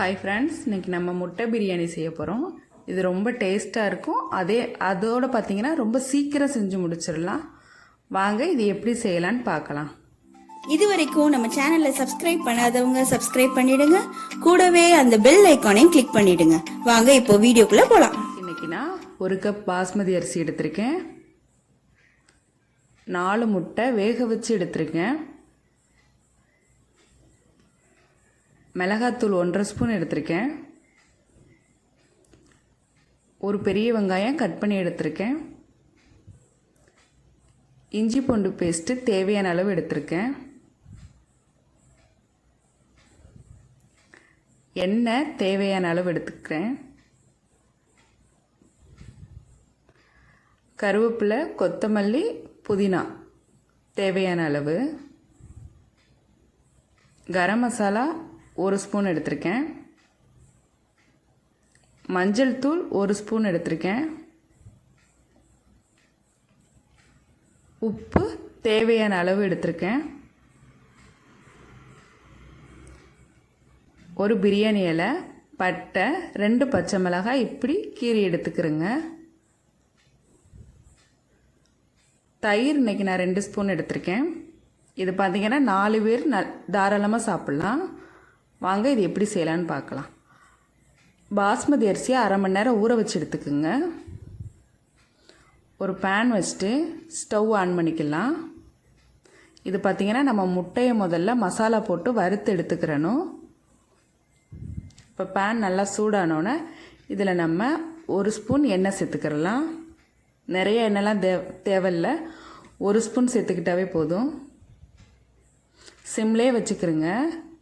Hi friends, இன்றைக்கி நம்ம முட்டை பிரியாணி செய்ய போகிறோம். இது ரொம்ப டேஸ்ட்டாக இருக்கும். அதோடு பார்த்திங்கன்னா ரொம்ப சீக்கிரம் செஞ்சு முடிச்சிடலாம். வாங்க இது எப்படி செய்யலான்னு பார்க்கலாம். இது வரைக்கும் நம்ம சேனலை சப்ஸ்கிரைப் பண்ணாதவங்க சப்ஸ்கிரைப் பண்ணிடுங்க. கூடவே அந்த பெல் ஐக்கானையும் கிளிக் பண்ணிடுங்க. வாங்க இப்போ வீடியோக்குள்ளே போகலாம். இன்றைக்கி நான் 1 கப் பாஸ்மதி அரிசி எடுத்திருக்கேன். 4 முட்டை வேக வச்சு எடுத்திருக்கேன். மிளகாத்தூள் 1.5 ஸ்பூன் எடுத்திருக்கேன். ஒரு பெரிய வெங்காயம் கட் பண்ணி எடுத்திருக்கேன். இஞ்சி பூண்டு பேஸ்ட்டு தேவையான அளவு எடுத்திருக்கேன். எண்ணெய் தேவையான அளவு எடுத்துக்கிறேன். கருவேப்பிலை, கொத்தமல்லி, புதினா தேவையான அளவு. கரம் மசாலா 1 ஸ்பூன் எடுத்திருக்கேன். மஞ்சள் தூள் 1 ஸ்பூன் எடுத்திருக்கேன். உப்பு தேவையான அளவு எடுத்திருக்கேன். ஒரு பிரியாணி இலை, பட்டை, 2 பச்சை மிளகாய் இப்படி கீறி எடுத்துக்கிறேங்க. தயிர் இன்றைக்கி நான் 2 ஸ்பூன் எடுத்திருக்கேன். இது பார்த்திங்கன்னா 4 பேர் தாராளமாக சாப்பிட்லாம். வாங்க இது எப்படி செய்யலான்னு பார்க்கலாம். பாஸ்மதி அரிசியை 1/2 மணி நேரம் ஊற வச்சு எடுத்துக்குங்க. ஒரு பேன் வச்சுட்டு ஸ்டவ் ஆன் பண்ணிக்கலாம். இது பார்த்திங்கன்னா நம்ம முட்டையை முதல்ல மசாலா போட்டு வறுத்து எடுத்துக்கிறணும். இப்போ பேன் நல்லா சூடானோன்னே இதில் நம்ம 1 ஸ்பூன் எண்ணெய் சேர்த்துக்கிறலாம். நிறைய எண்ணெய்லாம் தேவையில்லை, 1 ஸ்பூன் சேர்த்துக்கிட்டாவே போதும். சிம்லே வச்சுக்கிறோங்க,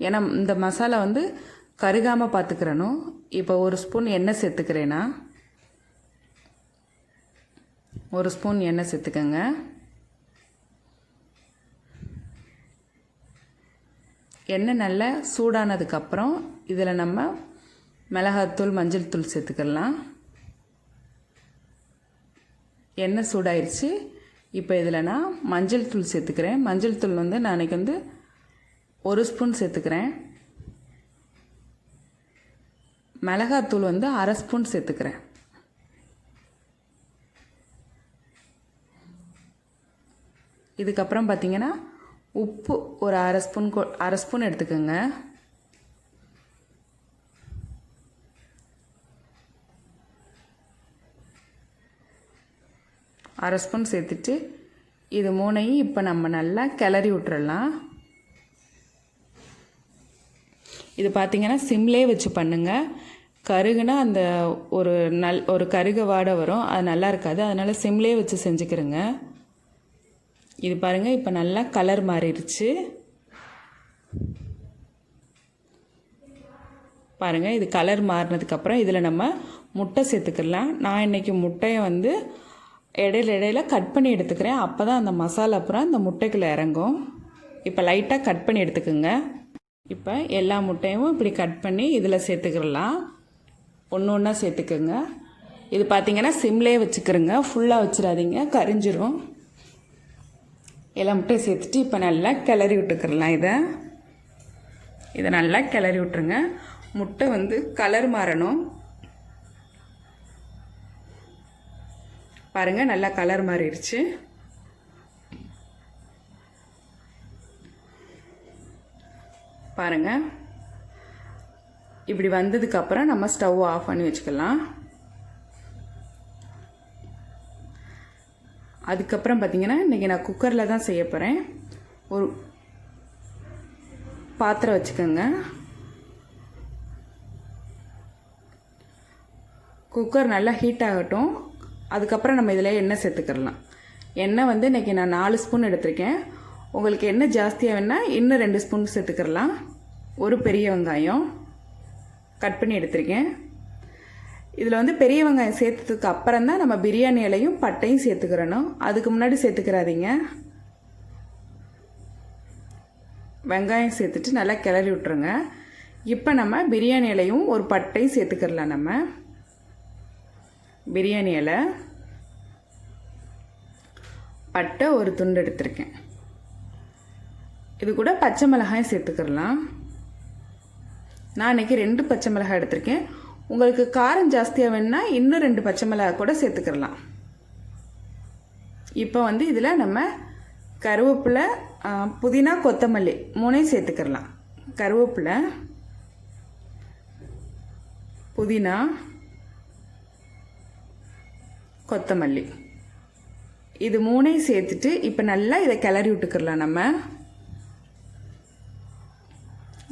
ஏன்னா இந்த மசாலா கருகாமல் பார்த்துக்கிறணும். இப்போ 1 ஸ்பூன் எண்ணெய் சேர்த்துக்கிறேன்னா 1 ஸ்பூன் எண்ணெய் சேர்த்துக்கங்க. எண்ணெய் நல்லா சூடானதுக்கப்புறம் இதில் நம்ம மிளகாத்தூள், மஞ்சள் தூள் சேர்த்துக்கலாம். எண்ணெய் சூடாயிருச்சு. இப்போ இதில் நான் மஞ்சள் தூள் சேர்த்துக்கிறேன். மஞ்சள் தூள் நான் அன்றைக்கி 1 ஸ்பூன் சேர்த்துக்கிறேன். மிளகாத்தூள் 1/2 ஸ்பூன் சேர்த்துக்கிறேன். இதுக்கப்புறம் பார்த்திங்கன்னா உப்பு ஒரு 1/2 ஸ்பூன் எடுத்துக்கோங்க. அரை ஸ்பூன் சேர்த்துட்டு இது 3ஐயும் இப்போ நம்ம நல்லா கிளறி விட்டுறலாம். இது பார்த்திங்கன்னா சிம்லே வச்சு பண்ணுங்கள். கருகுனா அந்த ஒரு கருக வாடை வரும், அது நல்லா இருக்காது. அதனால் சிம்லே வச்சு செஞ்சுக்கிறேங்க. இது பாருங்கள், இப்போ நல்லா கலர் மாறிடுச்சு பாருங்கள். இது கலர் மாறினதுக்கப்புறம் இதில் நம்ம முட்டை சேர்த்துக்கலாம். நான் இன்றைக்கி முட்டையை இடையில கட் பண்ணி எடுத்துக்கிறேன். அப்போ தான் அந்த மசாலா அப்புறம் அந்த முட்டைக்குள்ளே இறங்கும். இப்போ லைட்டாக கட் பண்ணி எடுத்துக்கோங்க. இப்போ எல்லா முட்டையும் இப்படி கட் பண்ணி இதில் சேர்த்துக்கிடலாம். ஒன்று ஒன்றா சேர்த்துக்குங்க. இது பார்த்திங்கன்னா சிம்லே வச்சுக்கிறோங்க, ஃபுல்லாக வச்சிடாதீங்க, கரிஞ்சிரும். எல்லா முட்டையும் சேர்த்துட்டு இப்போ நல்லா கிளறி விட்டுக்கிறலாம். இதை நல்லா கிளறி விட்டுருங்க. முட்டை கலர் மாறணும். பாருங்கள், நல்லா கலர் மாறிடுச்சு. பாருங்கள், இப்படி வந்ததுக்கப்புறம் நம்ம ஸ்டவ் ஆஃப் பண்ணி வச்சுக்கலாம். அதுக்கப்புறம் பார்த்திங்கன்னா இன்றைக்கி நான் குக்கரில் தான் செய்ய போகிறேன். ஒரு பாத்திரம் வச்சுக்கோங்க. குக்கர் நல்லா ஹீட் ஆகட்டும். அதுக்கப்புறம் நம்ம இதில் எண்ணெய் சேர்த்துக்கிறலாம். எண்ணெய் இன்றைக்கி நான் 4 ஸ்பூன் எடுத்திருக்கேன். உங்களுக்கு எண்ணெய் ஜாஸ்தியாக வேணால் இன்னும் 2 ஸ்பூன் சேர்த்துக்கிறலாம். ஒரு பெரிய வெங்காயம் கட் பண்ணி எடுத்திருக்கேன். இதில் பெரிய வெங்காயம் சேர்த்ததுக்கு அப்புறம் தான் நம்ம பிரியாணி இலையும் பட்டையும் சேர்த்துக்கிறணும். அதுக்கு முன்னாடி சேர்த்துக்கிறாதீங்க. வெங்காயம் சேர்த்துட்டு நல்லா கிளறி விட்டுருங்க. இப்போ நம்ம பிரியாணி இலையும் ஒரு பட்டையும் சேர்த்துக்கிறலாம். நம்ம பிரியாணி இலை, பட்டை ஒரு துண்டு எடுத்திருக்கேன். இது கூட பச்சை மிளகாயும் சேர்த்துக்கிறலாம். நான் இன்றைக்கி 2 பச்சை மிளகாய் எடுத்திருக்கேன். உங்களுக்கு காரம் ஜாஸ்தியாக வேணுன்னா இன்னும் 2 பச்சை மிளகாய் கூட சேர்த்துக்கிடலாம். இப்போ வந்து இதில் நம்ம கருவேப்பிலை, புதினா, கொத்தமல்லி 3 சேர்த்துக்கிடலாம். கருவேப்பிலை, புதினா, கொத்தமல்லி இது 3 சேர்த்துட்டு இப்போ நல்லா இதை கிளறி விட்டுக்கிடலாம். நம்ம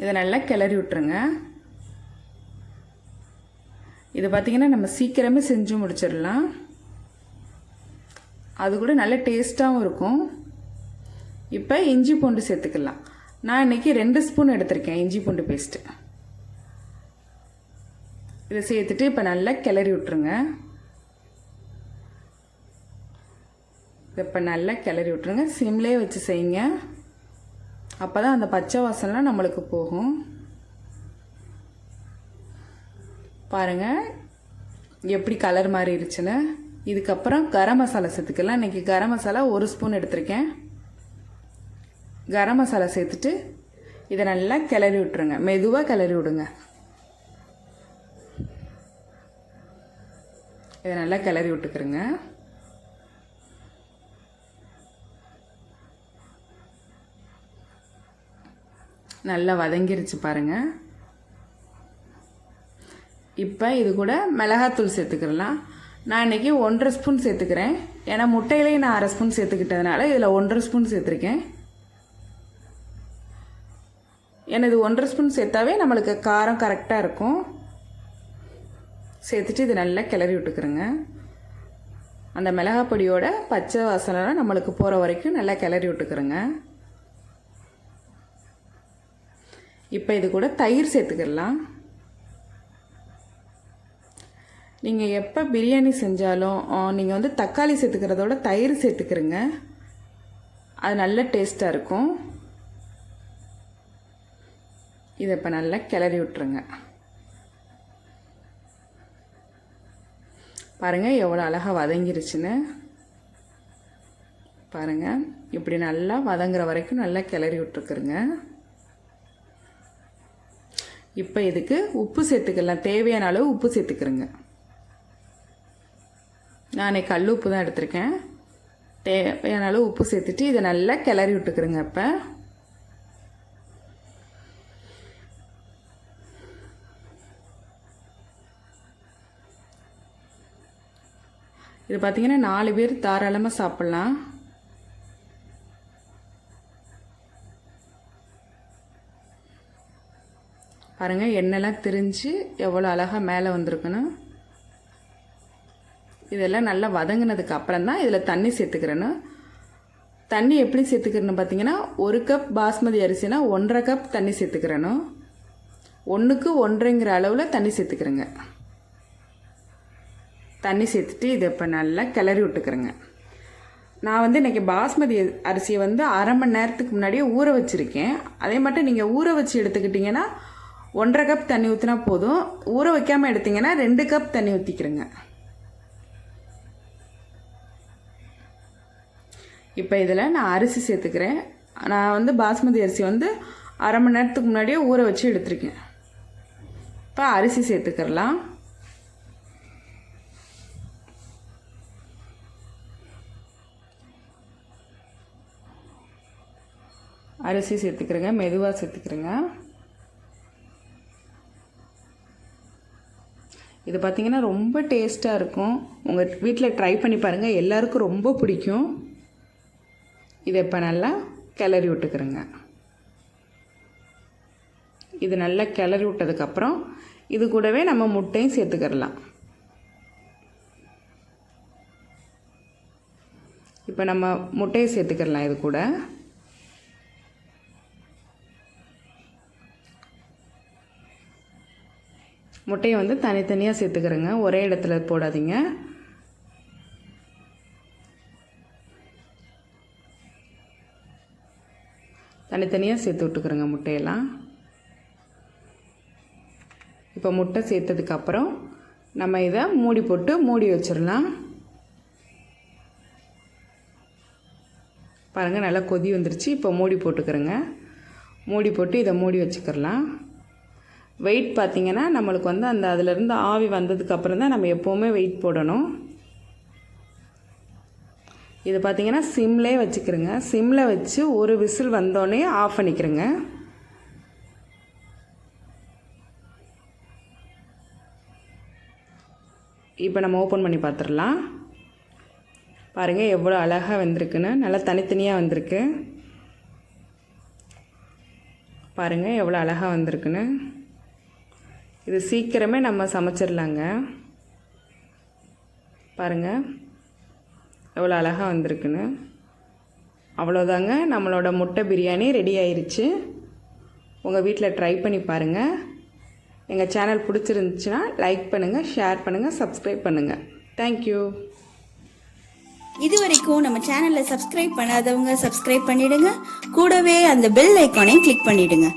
இதை நல்லா கிளறி விட்டுருங்க. இது பார்த்திங்கன்னா நம்ம சீக்கிரமே செஞ்சு முடிச்சிடலாம். அது கூட நல்ல டேஸ்ட்டாகவும் இருக்கும். இப்போ இஞ்சி பூண்டு சேர்த்துக்கலாம். நான் இன்றைக்கி 2 ஸ்பூன் எடுத்திருக்கேன் இஞ்சி பூண்டு பேஸ்ட்டு. இதை சேர்த்துட்டு இப்போ நல்லா கிளறி விட்டுருங்க. இப்போ நல்லா கிளறி விட்டுருங்க. சிம்லேயே வச்சு செய்யுங்க. அப்போ தான் அந்த பச்சை வாசனைலாம் நம்மளுக்கு போகும். பாருங்கள் எப்படி கலர் மாறிடுச்சுன்னு. இதுக்கப்புறம் கரம் மசாலா சேர்த்துக்கலாம். இன்றைக்கி கரம் மசாலா 1 ஸ்பூன் எடுத்திருக்கேன். கரம் மசாலா சேர்த்துட்டு இதை நல்லா கிளறி விட்டுருங்க. மெதுவாக கிளறி விடுங்க. இதை நல்லா கிளறி விட்டுக்கிறேங்க. நல்லா வதங்கிருச்சு பாருங்கள். இப்போ இது கூட மிளகாத்தூள் சேர்த்துக்கிறலாம். நான் இன்றைக்கி 1.5 ஸ்பூன் சேர்த்துக்கிறேன். ஏன்னா முட்டையிலேயே நான் 1/2 ஸ்பூன் சேர்த்துக்கிட்டதுனால இதில் 1.5 ஸ்பூன் சேர்த்துருக்கேன். ஏன்னா இது 1.5 ஸ்பூன் சேர்த்தாவே நம்மளுக்கு காரம் கரெக்டாக இருக்கும். சேர்த்துட்டு இது நல்லா கிளறி விட்டுக்கிறேங்க. அந்த மிளகாய் பொடியோட பச்சை வாசனைலாம் நம்மளுக்கு போகிற வரைக்கும் நல்லா கிளறி விட்டுக்கிறேங்க. இப்போ இது கூட தயிர் சேர்த்துக்கிடலாம். நீங்கள் எப்போ பிரியாணி செஞ்சாலும் நீங்கள் வந்து தக்காளி சேர்த்துக்கிறதோட தயிர் சேர்த்துக்கிறங்க. அது நல்ல டேஸ்ட்டாக இருக்கும். இதை இப்போ நல்லா கிளறி விட்டுருங்க. பாருங்கள் எவ்வளோ அழகாக வதங்கிருச்சுன்னு. பாருங்கள் இப்படி நல்லா வதங்குற வரைக்கும் நல்லா கிளறி விட்டுருக்குறங்க. இப்போ இதுக்கு உப்பு சேர்த்துக்கலாம். தேவையான அளவு உப்பு சேர்த்துக்கிறேங்க. நான் கல் உப்பு தான் எடுத்திருக்கேன். தேவையான அளவு உப்பு சேர்த்துட்டு இதை நல்லா கிளறி விட்டுக்கிறேங்க. இப்போ இது பார்த்திங்கன்னா 4 பேர் தாராளமாக சாப்பிட்லாம். பாருங்கள் எண்ணெய்லாம் திரிஞ்சு எவ்வளோ அழகாக மேலே வந்திருக்குன்னு. இதெல்லாம் நல்லா வதங்கினதுக்கு அப்புறம் தான் இதில் தண்ணி சேர்த்துக்கிறேன்னு. தண்ணி எப்படி சேர்த்துக்கிறேன்னு பார்த்தீங்கன்னா 1 கப் பாஸ்மதி அரிசினா 1.5 கப் தண்ணி சேர்த்துக்கிறேன்னு. 1க்கு 1.5ங்கிற அளவில் தண்ணி சேர்த்துக்கிறேங்க. தண்ணி சேர்த்துட்டு இதை இப்போ நல்லா கிளறி விட்டுக்கிறேங்க. நான் வந்து இன்றைக்கி பாஸ்மதி அரிசியை வந்து 1/2 மணி நேரத்துக்கு முன்னாடியே ஊற வச்சுருக்கேன். அதே மட்டும் நீங்கள் ஊற வச்சு எடுத்துக்கிட்டிங்கன்னா 1.5 கப் தண்ணி ஊற்றினா போதும். ஊற வைக்காமல் எடுத்திங்கன்னா 2 கப் தண்ணி ஊற்றிக்கிறேங்க. இப்போ இதில் நான் அரிசி சேர்த்துக்கிறேன். நான் வந்து பாஸ்மதி அரிசி வந்து 1/2 மணி நேரத்துக்கு முன்னாடியே ஊற வச்சு எடுத்துருக்கேன். இப்போ அரிசி சேர்த்துக்கிறலாம். அரிசி சேர்த்துக்கிறேங்க. மெதுவாக சேர்த்துக்கிறேங்க. இது பார்த்திங்கன்னா ரொம்ப டேஸ்ட்டாக இருக்கும். உங்கள் வீட்டில் ட்ரை பண்ணி பாருங்கள். எல்லாருக்கும் ரொம்ப பிடிக்கும். இதை இப்போ நல்லா கிளறி விட்டுக்கிறேங்க. இது நல்லா கிளறி விட்டதுக்கப்புறம் இது கூடவே நம்ம முட்டையும் சேர்த்துக்கிறலாம். இப்போ நம்ம முட்டையை சேர்த்துக்கிறலாம். இது கூட முட்டையை வந்து தனித்தனியாக சேர்த்துக்கிறேங்க. ஒரே இடத்துல போடாதீங்க. தனித்தனியாக சேர்த்து விட்டுக்கிறேங்க முட்டையெல்லாம். இப்போ முட்டை சேர்த்ததுக்கப்புறம் நம்ம இதை மூடி போட்டு மூடி வச்சிடலாம். பாருங்கள் நல்லா கொதி வந்துருச்சு. இப்போ மூடி போட்டுக்கிறேங்க. மூடி போட்டு இதை மூடி வச்சுக்கிறலாம். வெயிட் பார்த்திங்கன்னா நம்மளுக்கு வந்து அந்த அதிலிருந்து ஆவி வந்ததுக்கப்புறம் தான் நம்ம எப்போவுமே வெயிட் போடணும். இது பார்த்திங்கன்னா சிம்லே வச்சுக்கிறோங்க. சிம்மில் வச்சு ஒரு விசில் வந்தோடனே ஆஃப் பண்ணிக்கிறோங்க. இப்போ நம்ம ஓப்பன் பண்ணி பார்த்துடலாம். பாருங்கள் எவ்வளோ அழகாக வந்திருக்குன்னு, நல்லா தனித்தனியாக வந்திருக்கு. பாருங்கள் எவ்வளோ அழகாக வந்திருக்குன்னு. இது சீக்கிரமே நம்ம சமைச்சிடலாங்க. பாருங்கள் எவ்வளோ அழகாக வந்திருக்குன்னு. அவ்வளோதாங்க, நம்மளோட முட்டை பிரியாணி ரெடி ஆயிடுச்சு. உங்கள் வீட்டில் ட்ரை பண்ணி பாருங்கள். எங்கள் சேனல் பிடிச்சிருந்துச்சுன்னா லைக் பண்ணுங்கள், ஷேர் பண்ணுங்கள், சப்ஸ்கிரைப் பண்ணுங்கள். தேங்க்யூ. இது வரைக்கும் நம்ம சேனலை சப்ஸ்கிரைப் பண்ணாதவங்க சப்ஸ்கிரைப் பண்ணிடுங்க. கூடவே அந்த பெல் ஐக்கானையும் கிளிக் பண்ணிடுங்க.